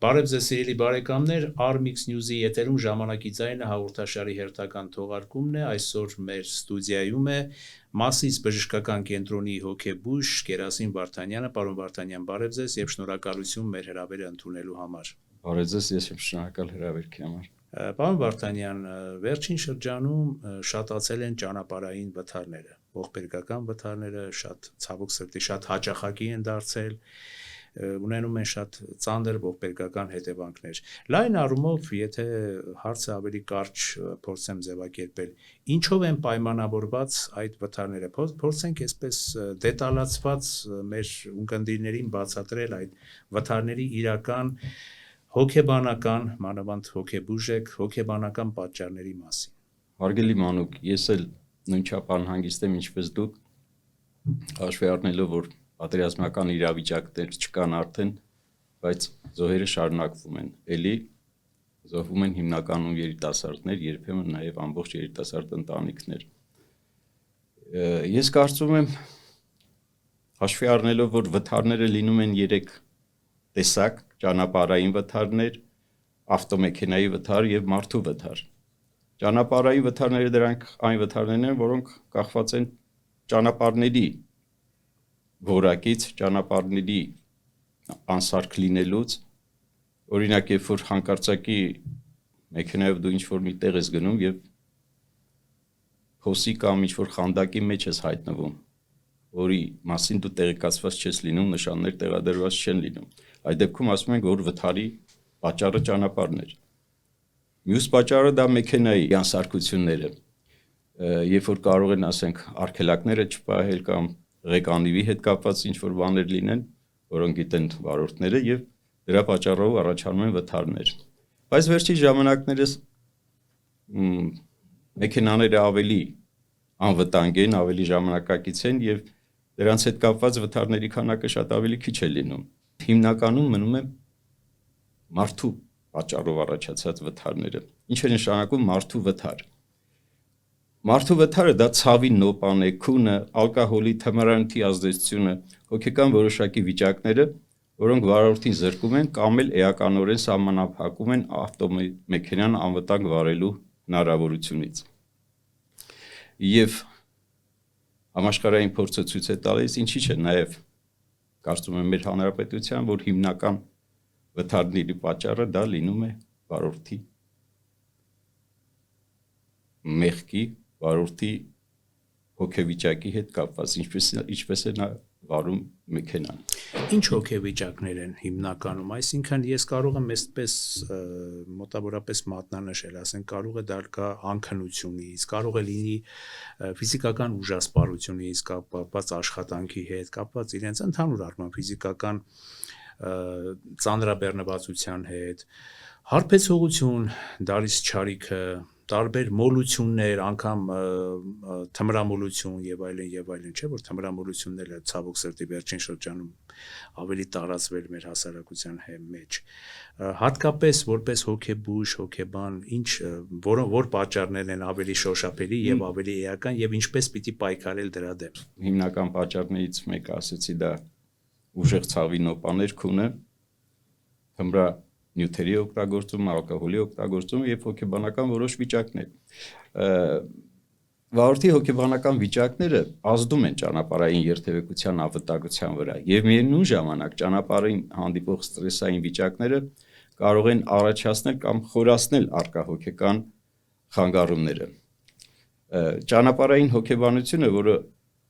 Բարև ձեզ սիրելի բարեկամներ, Armix News-ի եթերում ժամանակի ձայնը հաղորդաշարի հերթական թողարկումն է, այսօր մեր ստուդիայում է Մասիս բժշկական կենտրոնի հոգեբույժ Գերասիմ Վարդանյանը, պարոն Վարդանյան, բարև ձեզ եւ շնորհակալություն մեր հրավերը ընդունելու համար։ Բարև ձեզ, ես եմ շնորհակալ հրավերքի համար։ Պարոն Վարդանյան, վերջին շրջանում շատացել են ճանապարհային վթարները, ողբերգական վթարները շատ ցավոք սրտի շատ հաճախակի են դարձել, ունենում են շատ ծանր ողբերգական հետևանքներ։ Լայն առումով, եթե հարցը ավելի կարճ փորձեմ ձևակերպել, ինչով են պայմանավորված այդ վթարները, փորձենք այսպես դետալացված մեր ունկնդիրներին բացատրել այդ վթարների իրական հոգեբանական, մանավանդ հոգեբույժ եք, հոգեբանական պատճառների մասին։ Հարգելի Մանուկ, ես էլ նույնչափ անհանգիստ եմ, ինչպես դուք, հաշվի առնելով, որ պատերազմական իրավիճակներ չկան արդեն, բայց զոհերը շարունակվում են, էլի զոհվում են հիմնականում երիտասարդներ, երբեմն նաև ամբողջ երիտասարդ ընտանիքներ։ Ես կարծում եմ, հաշվի առնելով, որ վթարները լինում են 3 տեսակ, ճանապարհային վթարներ, ավտոմեքենայի վթար եւ մարդու վթար։ Ճանապարհային վթարները դրանք այն վթարներն են, որոնք կախված են ճանապարհների որակից, ճանապարհների անսարք լինելուց, օրինակ, երբ որ հանկարծակի մեքենայով դու ինչ-որ մի տեղ ես գնում եւ փոսի կամ ինչ-որ խանդակի մեջ ես հայտնվում, որի մասին դու տեղեկացված չես լինում, նշաններ տեղադրված չեն լինում։ Այդ դեպքում ասում ենք, որ վթարի պատճառը ճանապարհն էր։ Մյուս պատճառը դա մեքենայի անսարքությունները, երբ որ կարող են, ասենք, արգելակները չպահել կամ ղեկանիվի հետ կապված ինչ-որ բաներ լինեն, որոնք գիտեն վարորդները եւ դրա պատճառով առաջանում են վթարներ։ Բայց վերջին ժամանակներս մեքենաները ավելի անվտանգ են, ավելի ժամանակակից են եւ դրանց հետ կապված վթարների քանակը շատ ավելի քիչ է լինում։ Հիմնականում մնում է մարդու պատճառով առաջացած վթարները։ Ինչ է նշանակում մարդու վթար։ Մարդու վթարը դա ցավի նոպան է, քունը, ալկոհոլի, թմրանյութի ազդեցությունը, հոգեկան որոշակի վիճակները, որոնք վարորդին զրկում են կամ էլ էականորեն սահմանափակում են ավտոմեքենան անվտանգ վարելու հնարավորությունից։ Եվ համաշխարհային փորձը ցույց է տալիս, ինչի՞ չէ, նաև կարծում եմ մեր հանրապետության, որ հիմնական վթարների պատճառը դա լինում է վարորդի մեղքի, վարորդի հոգեվիճակի հետ կապված, ինչպես է նա վարում մեքենան։ Ինչ հոգեվիճակներ են հիմնականում, այսինքն ես կարող եմ այսպես մոտավորապես մատնանշել, ասենք կարող է դա գա անքնությունից, կարող է լինի ֆիզիկական ուժասպառությունից կապված աշխատանքի հետ, կապված իրենց ընդհանուր առմամբ ֆիզիկական ծանրաբեռնվածության հետ, հարբեցողություն, դարիս չարիքը, տարբեր մոլություններ, անգամ թմրամոլություն եւ այլն, չէ՞ որ թմրամոլությունները ցավոք սրտի վերջին շրջանում ավելի տարածվել մեր հասարակության մեջ։ Հատկապես որպես հոգեբույժ, հոգեբան, ինչ որ պատճառներն են ավելի շոշափելի եւ ավելի էական եւ ինչպես պիտի պայքարել դրա դեմ։ Հիմնական պատճառներից մեկը ասեցի դա ուժեղ ցավի նոպաներ, քունը, թմրանյութերի օգտագործումը, ալկոհոլի օգտագործումը եւ հոգեբանական որոշ վիճակներ։ Վարորդի հոգեբանական վիճակները ազդում են ճանապարհային երթևեկության անվտանգության վրա եւ միևնույն ժամանակ ճանապարհին հանդիպող ստրեսային վիճակները կարող են առաջացնել կամ խորացնել առկա հոգեկան խանգարումները։ Ճանապարհային հոգեբանությունը, որը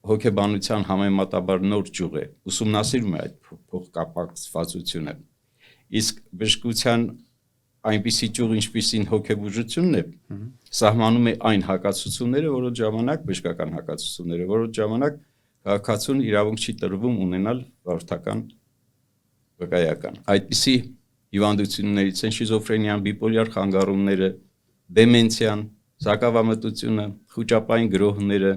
հոգեբանության համեմատաբար նոր ճյուղ է, ուսումնասիրում է այդ փոխկապակցվածությունը։ Իսկ բժշկության այնպիսի ճյուղ, ինչպիսին հոգեբուժությունն է, սահմանում է այն հակացությունները, որոնց ժամանակ բժշկական հակացությունները, որոնց ժամանակ քաղաքացուն իրավունք չի տրվում ունենալ վարորդական վկայական։ Այդպիսի հիվանդություններից են շիզոֆրենիան, բիպոլյար խանգարումները, դեմենցիան, սակավամտությունը, խուճապային գրոհները,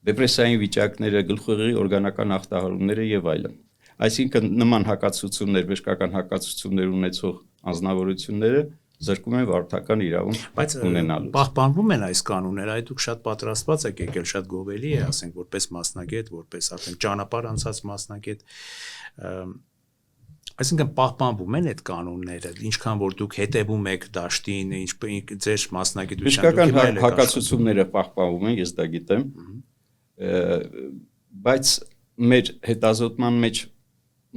դեպրեսիային վիճակները, գլխուղեղի օրգանական ախտահարումները եւ այլն։ Այսինքն նման հակացություններ, բժշկական հակացություններ ունեցող անձնավորությունները զրկում են վարորդական իրավունք ունենալուց։ Բայց պահպանվում են այս կանոնները, այդ դուք շատ պատրաստված եք եկել, շատ գովելի է, ասենք, որպես մասնագետ, որպես արդեն ճանապարհ անցած մասնագետ, Այսինքն պահպանվում են այդ կանոնները, ինչքան որ դուք հետևում եք դաշտին, ձեր մասնագիտության Բժշկական հակացությունները պահպանվում են, ես դա գիտեմ, բայց մեր հետազոտման մեջ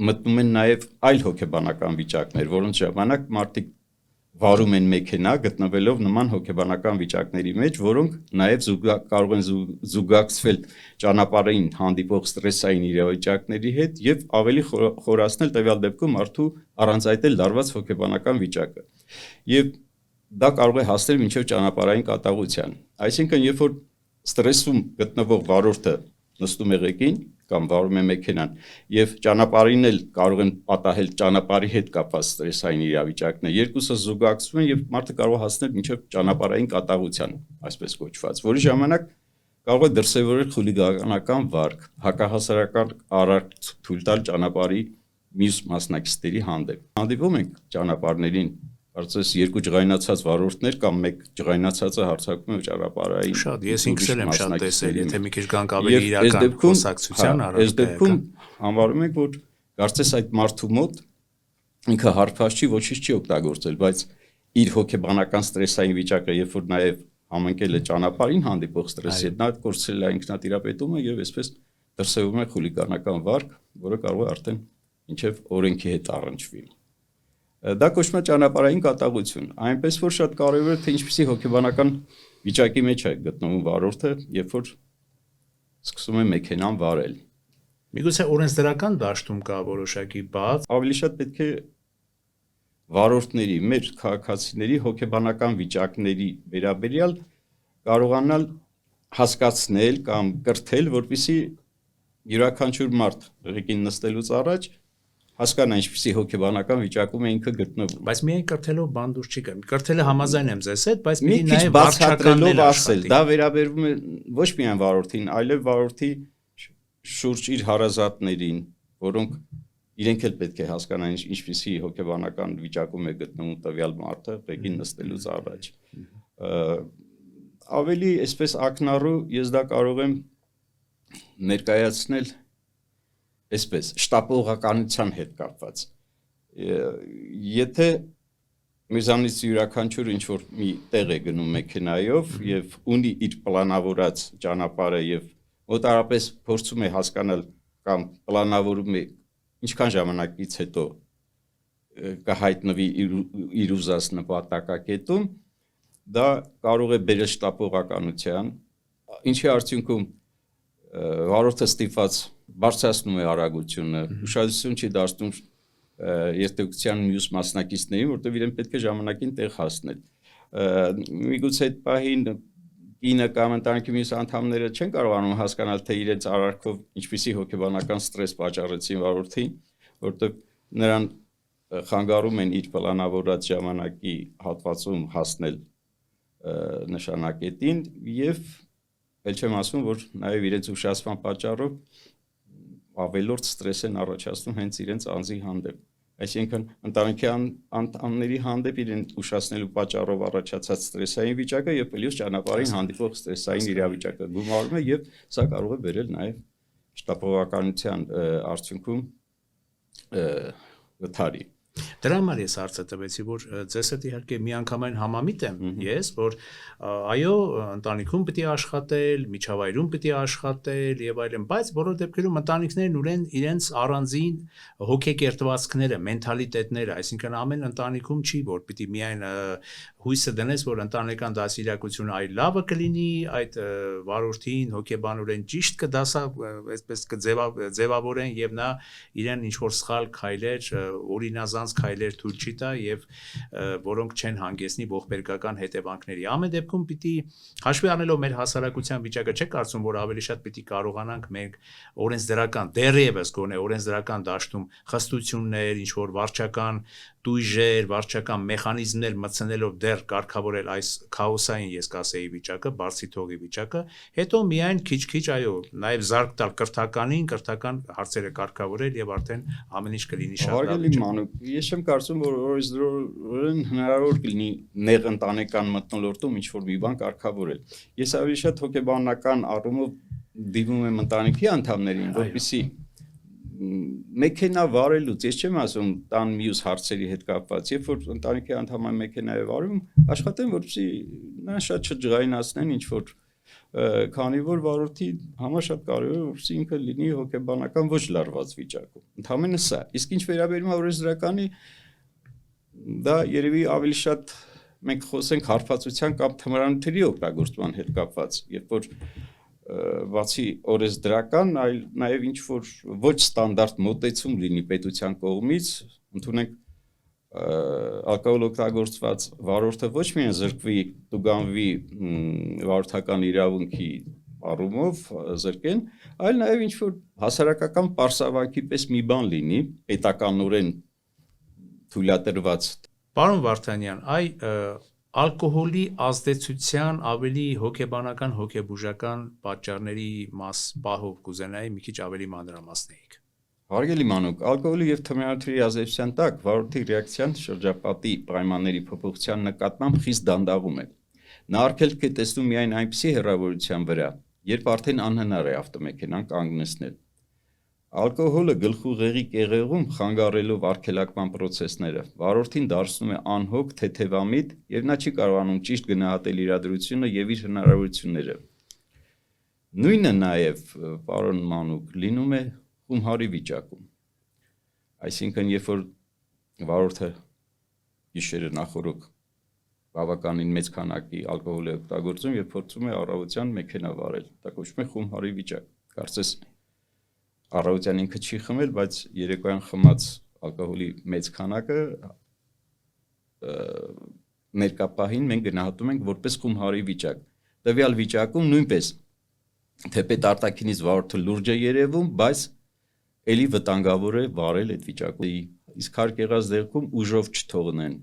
մտնում են նաև այլ հոգեբանական վիճակներ, որոնց ժամանակ մարդիկ վարում են մեքենա, գտնվելով նման հոգեբանական վիճակների մեջ, որոնք նաև կարող են զուգակցվել ճանապարհին հանդիպող ստրեսային իրավիճակների հետ եւ ավելի խորացնել տվյալ դեպքում մարդու առանց այդ էլ լարված հոգեբանական վիճակը։ Եվ դա կարող է հասնել մինչև ճանապարհային կատաղության։ Այսինքն, երբ որ ստրեսում գտնվող վարորդը նստում է ղեկին կամ վարում է մեքենան եւ ճանապարհին էլ կարող են պատահել ճանապարհի հետ կապված ստրեսային իրավիճակներ, երկուսը զուգակցվում են եւ մարդը կարող է հասնել մինչև ճանապարհային կատաղության, այսպես կոչված, որի ժամանակ կարող է դրսևորել խուլիգանական վարք, հակահասարական արարք թույլ տալ ճանապարհի մյուս մասնակիցների հանդեպ։ Հանդիպում ենք ճանապարհներին Կարծես երկու ջղայնացած վարորդներ կամ մեկ ջղայնացածը հարձակվում է ճանապարհային։ Շատ, ես ինքս էլ եմ շատ տեսել, եթե մի քիչ գանք ավելի իրական խոսակցության առարկայական։ Այս դեպքում համարում ենք, որ կարծես այդ մարդու մոտ ինքը հարբած չի, ոչինչ չի օգտագործել, բայց իր հոգեբանական ստրեսային վիճակը, երբ որ նաև համընկել է ճանապարհին հանդիպող ստրեսի հետ, նա կորցրել է ինքնատիրապետումը եւ այսպես դրսևորում է խուլիգանական վարք, որը կարող է արդեն մինչև օրենքի հետ առնչվի։ Դա կոչվում է ճանապարհային կատաղություն, այնպես որ շատ կարևոր է թե ինչպիսի հոգեբանական վիճակի մեջ է գտնվում վարորդը, երբ որ սկսում է մեքենան վարել։ Միգուցե օրենսդրական դաշտում կա որոշակի բաց, ավելի շատ պետք է վարորդների, մեր քաղաքացիների հոգեբանական վիճակների վերաբերյալ կարողանալ հասկացնել կամ կրթել, որպեսզի յուրաքանչյուր մարդ ղեկին նստելուց առաջ հասկանա ինչպիսի հոգեբանական վիճակում է ինքը գտնվում։ Բայց միայն կրթելով բանդուր չի գա։ Կրթելը համաձայն եմ ձեզ հետ, բայց մի քիչ բացատրելով ասել, դա վերաբերվում է ոչ միայն վարորդին, այլև վարորդի շուրջ իր հարազատներին, որոնք իրենք էլ պետք է հասկանան ինչպիսի հոգեբանական վիճակում է գտնվում տվյալ մարդը ղեկին նստելուց առաջ։ Ավելի այսպես ակնառու ես դա կարող եմ ներկայացնել այսպես շտապողականության հետ կապված։ Եթե մեզանից յուրաքանչյուր ինչ որ մի տեղ է գնում մեքենայով եւ ունի իր պլանավորած ճանապարհը եւ մոտարապես փորձում է հասկանալ կամ պլանավորում է ինչքան ժամանակից հետո կհայտնվի իր ուզած նպատակակետում, դա կարող է բերել շտապողականության, ինչի արդյունքում վարորդը ստիպված բարձրացնում է արագությունը, ուշադրություն չի դարձնում երթևեկության մյուս մասնակիցներին, որտեղ իրեն պետք է ժամանակին տեղ հասնել։ Միգուցե այդ պահին կինը կամ ընտանիքի մյուս անդամները չեն կարողանում հասկանալ, թե իրենց արարքով ինչպիսի հոգեբանական ստրես պատճառեցին վարորդին, որտեղ նրան խանգարում են իր պլանավորած ժամանակի հատվածում հասնել նշանակետին եւ էլ չեմ ասում, որ նաև իրենց ուշացման պատճառով ավելորդ ստրես են առաջացնում հենց իրենց անձի հանդեպ։ Այսինքն ընտանիքի անդամների հանդեպ իրեն ուշացնելու պատճառով առաջացած ստրեսային վիճակը եւ ելույթ ճանապարհին հանդիպող ստրեսային իրավիճակը գումարում է եւ սա կարող է բերել նաև շտապողականության արդյունքում վթարի։ Դրա համար ես հարցը տվեցի, որ ձեզ հետ իհարկե միանգամայն համամիտ եմ ես, որ այո, ընտանիքում պետք է աշխատել, միջավայրում պետք է աշխատել եւ այլն, բայց բոլոր դեպքերում ընտանիքներն իրենց առանձին հոգեկերտվածքները, մենթալիտետները, այսինքն ամեն ընտանիքում չի, որ պետք է միայն հույսը դնես, որ ընտանեկան դասիրակությունը այլ լավը կլինի, այդ վարորդին հոգեբանորեն ճիշտ կդասա, այսպես կձևավորեն եւ նա իրեն ինչ որ սխալ քայլեր, օրինազանց քայլեր թույլ չի տա եւ որոնք չեն հանգեցնի ողբերգական հետևանքների։ Ամեն դեպքում պիտի հաշվի առնելով մեր հասարակության վիճակը, չեք կարծում, որ ավելի շատ պիտի կարողանանք մենք օրենսդրական դեռևս գոնե օրենսդրական դաշտում խստություններ, ինչ որ վարչական տույժեր, վարչական մեխանիզմներ մտցնելով դեռ կարգավորել այս քաոսային, ես կասեի, վիճակը, բարձի թողի վիճակը, հետո միայն քիչ-քիչ, այո, նաև զարգ տալ կրթականին, կրթական հարցերը կարգավորել եւ արդեն ամեն ինչ կլինի շատ լավ։ Հարգելի Մանուկ, ես չեմ կարծում, որ օրենսդրորեն հնարավոր կլինի նեղ ընտանեկան մթնոլորտում ինչ որ մի բան կարգավորել։ Ես ավելի շատ հոգեբանական առումով դիմում եմ ընտանիքի անդամներին, որպեսզի մեքենա վարելուց, ես չեմ ասում տան մյուս հարցերի հետ կապված, երբ որ ընտանիքի անդամը մեքենա է վարում, աշխատեն, որպեսզի նրան շատ չջղայնացնեն, ինչ որ քանի որ վարորդի համար շատ կարևոր է, որպեսզի ինքը լինի հոգեբանական ոչ լարված վիճակում։ Ընդհանրապես սա։ Իսկ ինչ վերաբերում է օրենսդրականի, դա երևի ավելի շատ մենք խոսենք հարվածության կամ թմրանյութերի օգտագործման հետ կապված, երբ որ բացի օրենսդրական, այլ նաև ինչ որ ոչ ստանդարտ մոտեցում լինի պետության կողմից, ընդունենք ալկոհոլ օգտագործված վարորդը ոչ միայն զրկվի տուգանվի վարորդական իրավունքի առումով զրկեն, այլ նաև ինչ որ հասարակական պարսավանքի պես մի բան լինի, պետականորեն թույլատրված։ Պարոն Վարդանյան, ալկոհոլի ազդեցության ավելի հոգեբանական, հոգեբուժական պատճառների պահով կուզենայի մի քիչ ավելի մանրամասնեիք։ Հարգելի մանուկ, ալկոհոլի և թմրանյութերի ազդեցության տակ վարորդի ռեակցիան շրջապատի պայմանների փոփոխության նկատմամբ խիստ դանդաղում է։ Նա արգելք է տեսնում միայն այնպիսի հեռավորության վրա, երբ արդեն անհնար է ավտոմեքենան կանգնեցնել։ Ալկոհոլը գլխուղեղի կեղեղում խանգարելով արգելակման պրոցեսները, վարորդին դարձնում է անհոգ, թեթևամիտ և նա չի կարողանում ճիշտ գնահատել իրադրությունը և իր հնարավորությունները։ Նույնը նաև, պարոն Մանուկ, լինում է խումհարի վիճակում։ Այսինքն, երբ որ վարորդը գիշերը նախօրոք բավականին մեծ քանակի ալկոհոլ է օգտագործում և փորձում է առավոտյան մեքենա վարել, դա կոչվում է խումհարի վիճակ։ Կարծես առավոտյան ինքը չի խմել, բայց երեկոյան խմած ալկոհոլի մեծ քանակը ներկապահին մենք գնահատում ենք որպես խումհարի վիճակ։ Տվյալ վիճակում նույնպես թեպետ արտաքինից վարորդը լուրջ է երևում, բայց էլի վտանգավոր է վարել այդ վիճակում։ Իսկ հարկ եղած դեպքում ուժով չթողնեն,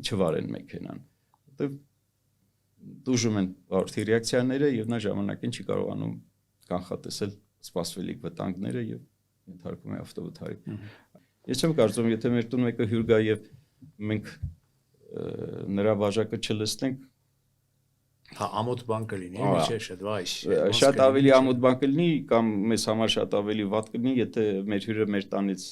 չվարեն մեքենան։ Որտեվ տուժում են վարորդի ռեակցիաները եւ նա ժամանակին չի կարողանում կանխատեսել սպասվելիք վտանգները եւ ենթարկվում է ավտովթարի։ Ես չեմ կարծում, եթե մեր տուն մեկը հյուր գա եւ մենք նրա բաժակը չլսնենք, ամոթ բան կլինի, չէ՞, շատ ավելի ամոթ բան կլինի կամ մեզ համար շատ ավելի վատ կլինի, եթե մեր հյուրը մեր տանից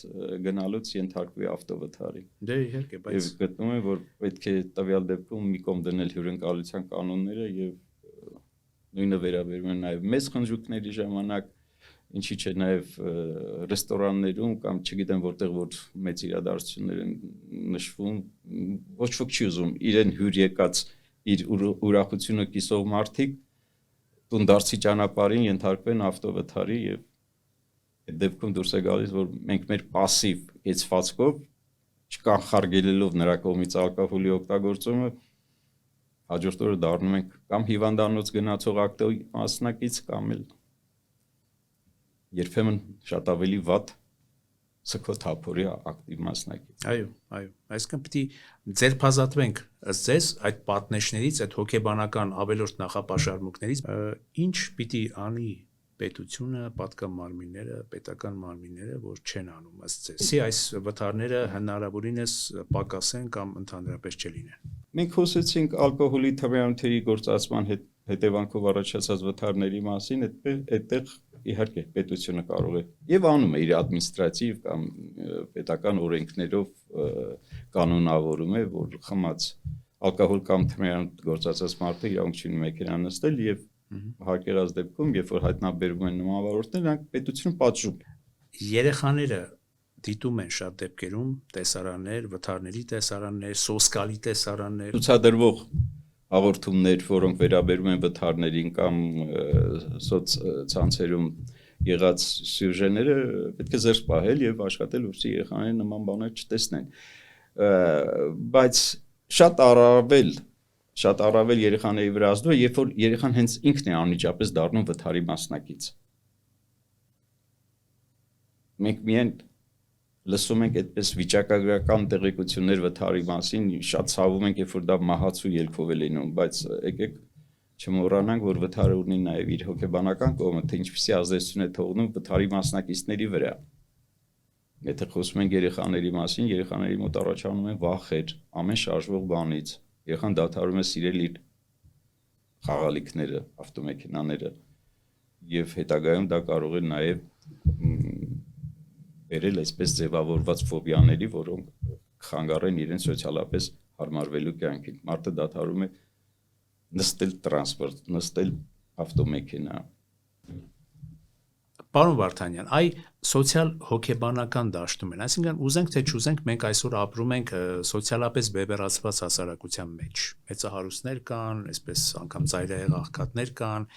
գնալուց ենթարկվի ավտովթարի։ Դե իհարկե, բայց եւ գտնում եմ, որ պետք է տվյալ դեպքում մի կողմ դնել հյուրընկալության կանոնները եւ նույնը վերաբերում է նաեւ մեծ խնջույքների ժամանակ, ինչի՞ չէ նաեւ ռեստորաններում կամ չգիտեմ որտեղ որ մեծ իրադարձություններ են նշվում, ոչ ոք չի ուզում իրեն հյուր եկած իր ուրախությունը կիսող մարդիկ տունդարձի ճանապարհին ենթարկվեն ավտովթարի եւ այդ դեպքում դուրս է գալիս, որ մենք մեր пассив կեցվածքով չկանխարգելելով նրա կողմից ալկոհոլի օգտագործումը հաջորդ օրը դառնում ենք կամ հիվանդանոց գնացող ակտիվ մասնակից կամ էլ երբեմն շատ ավելի վատ սքոթափորի ակտիվ մասնակից։ Այո, այսինքն պիտի ձերբազատվենք ըստ ձեզ այդ պատնեշներից, այդ հոգեբանական ավելորդ նախապաշարմունքներից, ինչ պիտի անի պետությունը, պատկան մարմինները, պետական մարմինները, որ չեն անում ըստ ձեզ։ Այս վթարները հնարավորինս պակասեն կամ ընդհանրապես չլինեն։ Մենք խոսեցինք ալկոհոլի թմրանյութերի գործածման հետևանքով առաջացած վթարների մասին, այդտեղ իհարկե պետությունը կարող է եւ անում է իր ադմինիստրատիվ կամ պետական օրենքներով կանոնավորում է, որ խմած ալկոհոլ կամ թմրանյութ գործածած մարդը իրավունք չունի մեքենա նստել եւ հարկերած դեպքում, երբ որ հայտնաբերվում են նման վարորդներ, նրանք պետությունը պատժում։ Երեխաները դիտում են շատ դեպքերում տեսարաններ, վթարների տեսարաններ, սոսկալի տեսարաններ, ցուցադրվող հաղորդումներ, որոնք վերաբերում են վթարներին կամ սոցցանցերում եղած սյուժեները պետք է զերծ պահել եւ աշխատել, որպեսզի երեխաները նման բաներ չտեսնեն։ Բայց շատ առավել երեխաների վրա ազդում է, երբ որ երեխան հենց ինքն է անմիջապես դառնում վթարի մասնակից։ Մենք միայն լսում ենք այդպես վիճակագրական տեղեկություններ վթարի մասին, շատ ցավում ենք, երբ որ դա մահացու ելքով է լինում, բայց եկեք չմոռանանք, որ վթարը ունի նաև իր հոգեբանական կողմը, թե ինչպիսի ազդեցություն է թողնում վթարի մասնակիցների վրա։ Եթե խոսում ենք երեխաների մասին, երեխաների մոտ առաջանում են վախեր, ամեն շարժվող բանից, երեխան դադարում է սիրել իր խաղալիքները, ավտոմեքենաները, եւ հետագայում դա կարող է նաև բերել այսպես ձևավորված ֆոբիաների, որոնք խանգարեն իրեն սոցիալապես հարմարվելու կյանքին։ Մարդը դադարում է նստել տրանսպորտ, նստել ավտոմեքենա։ Պարոն Վարդանյան, այ սոցիալ հոգեբանական դաշտում են, այսինքն ուզենք թե չուզենք, մենք այսօր ապրում ենք սոցիալապես բևեռացված հասարակության մեջ։ Մեծահարուստներ կան, այսպես անգամ ծայրահեղ աղքատներ կան,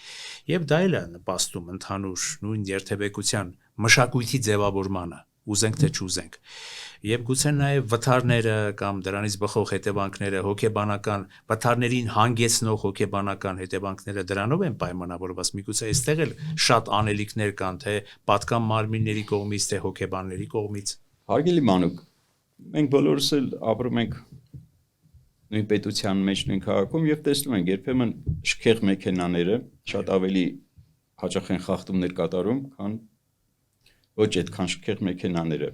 եւ դա էլ է նպաստում ընդհանուր նույն երթևեկության մշակույթի ձևավորմանը, ուզենք թե չուզենք։ Եվ գուցե նաև վթարները կամ դրանից բխող հետևանքները, հոգեբանական վթարներին հանգեցնող հոգեբանական հետևանքները դրանով են պայմանավորված։ Միգուցե այստեղ էլ շատ անելիքներ կան, թե պատկան մարմինների կողմից, թե հոգեբանների կողմից։ Հարգելի Մանուկ, մենք բոլորս էլ ապրում ենք նույն պետության մեջ, նույն քաղաքում եւ տեսնում ենք երբեմն շքեղ մեքենաները շատ ավելի հաճախ են խախտումներ կատարում, քան ոչ այդքան շքեղ մեքենաները։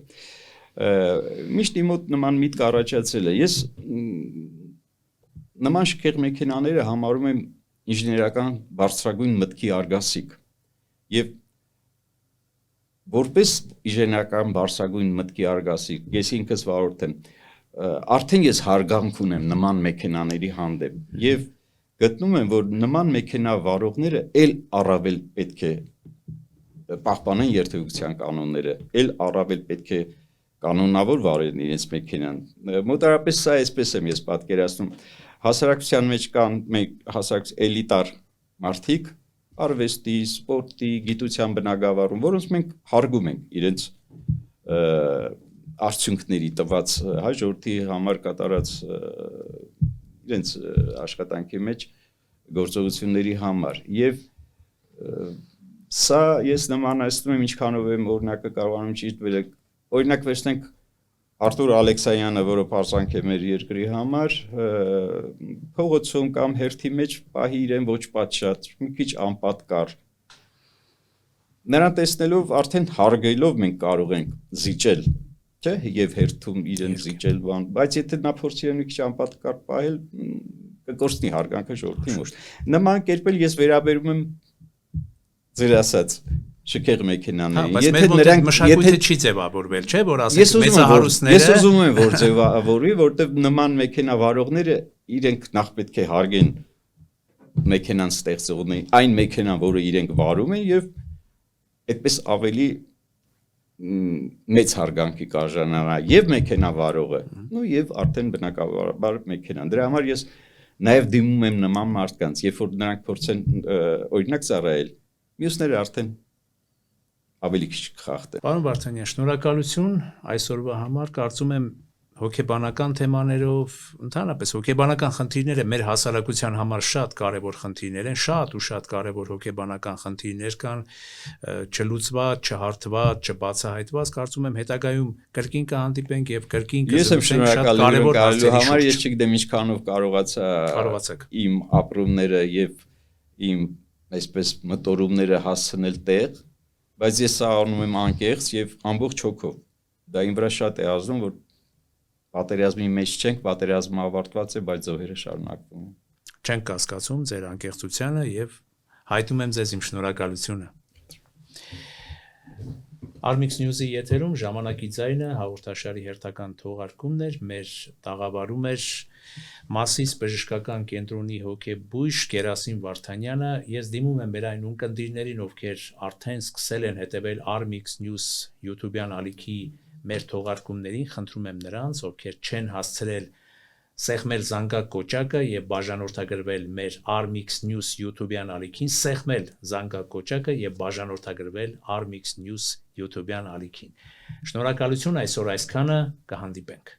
Միշտ իմ մոտ նման միտք առաջացել է։ Ես նման շքեղ մեքենաները համարում եմ ինժեներական բարձրագույն մտքի արգասիկ։ Եվ որպես ինժեներական բարձրագույն մտքի արգասիկ, ես ինքս վարորդեմ, արդեն ես հարգանք ունեմ նման մեքենաների հանդեպ եւ գտնում եմ, որ նման մեքենա վարողները ել առավել պետք է պահպանեն երթևեկության կանոնները, ել առավել պետք է կանոնավոր վարեն իրենց մեքենան։ Մոտարապես սա այսպես եմ ես պատկերացնում։ Հասարակության մեջ կան էլիտար մարդիկ, արվեստի, սպորտի, գիտության բնագավառում, որոնց մենք հարգում ենք իրենց արդյունքների տված հաջորդի համար կատարած իրենց աշխատանքի մեջ գործողությունների համար։ Եվ սա ես նմանացնում եմ ինչքանով եմ օրինակը կարողանում ճիշտ վերել։ Օրինակ վերցնենք Արտուր Ալեքսայանը, որը պարզանք է մեր երկրի համար, փողոցում կամ հերթի մեջ պահի իրեն ոչ պատշաճ, մի քիչ անպատկար։ Նրան տեսնելով արդեն հարգելով մենք կարող ենք զիջել, չէ՞, եւ հերթում իրեն զիջել բան, բայց եթե նա փորձի մի քիչ անպատկար պահել, կկորցնի հարգանքը ժողովրդի մոտ։ Նման կերպել ես վերաբերում եմ ձեր ասած շքեղ մեքենաների, եթե նրանք մշակույթը չի ձևավորվել, չէ՞, որ ասենք մեծահարուստները։ Ես ուզում եմ, որ ձևավորվի, որտեղ նման մեքենա վարողները իրենք նախ պետք է հարգեն մեքենան ստեղծողներին, այն մեքենան, որը իրենք վարում են եւ այդպես ավելի մեծ հարգանքի կարժանանա եւ մեքենա վարողը, ու եւ արդեն բնակավար մեքենան։ Դրա համար ես նաեւ դիմում եմ նման մարդկանց, երբ որ նրանք փորձեն օրինակ ծառայել, մյուսները արդեն ավելի քիչ խախտ է։ Պարոն Վարդանյան, շնորհակալություն այսօրվա համար, կարծում եմ հոգեբանական թեմաներով, ընդհանրապես հոգեբանական խնդիրները մեր հասարակության համար շատ կարևոր խնդիրներ են, շատ ու շատ կարևոր հոգեբանական խնդիրներ կան, չլուծված, չհարթված, չբացահայտված, կարծում եմ հետագայում կրկին կհանդիպենք եւ կրկին կզրուցենք շատ կարևոր հարցերի համար, ես չգիտեմ ինչքանով կարողացա իմ ապրումները եւ իմ այսպես մտորումները հասցնել տեղ, բայց ես սա անում եմ անկեղծ եւ ամբողջ հոգով։ Դա իմ վրա շատ է ազդում, որ պատերազմի մեջ չենք, պատերազմը ավարտված է, բայց զոհերը շարունակվում են։ Չենք կասկածում ձեր անկեղծությանը եւ հայտնում եմ ձեզ իմ շնորհակալությունը։ Armix News-ի եթերում ժամանակի ձայնը հաղորդաշարի հերթական թողարկումն էր, մեր տաղավարում էր Մասիս բժշկական կենտրոնի հոգեբույժ Գերասիմ Վարդանյանը։ Ես դիմում եմ մեր այն ունկնդիրներին, ովքեր արդեն սկսել են հետևել Armix News YouTube-յան ալիքի մեր թողարկումներին, խնդրում եմ նրանց, ովքեր չեն հասցրել սեղմել զանգակ կոճակը եւ բաժանորդագրվել մեր Armix News YouTube-յան ալիքին, սեղմել զանգակ կոճակը եւ բաժանորդագրվել Armix News YouTube-յան ալիքին։ Շնորհակալություն այսօր այսքանը, կհանդիպենք։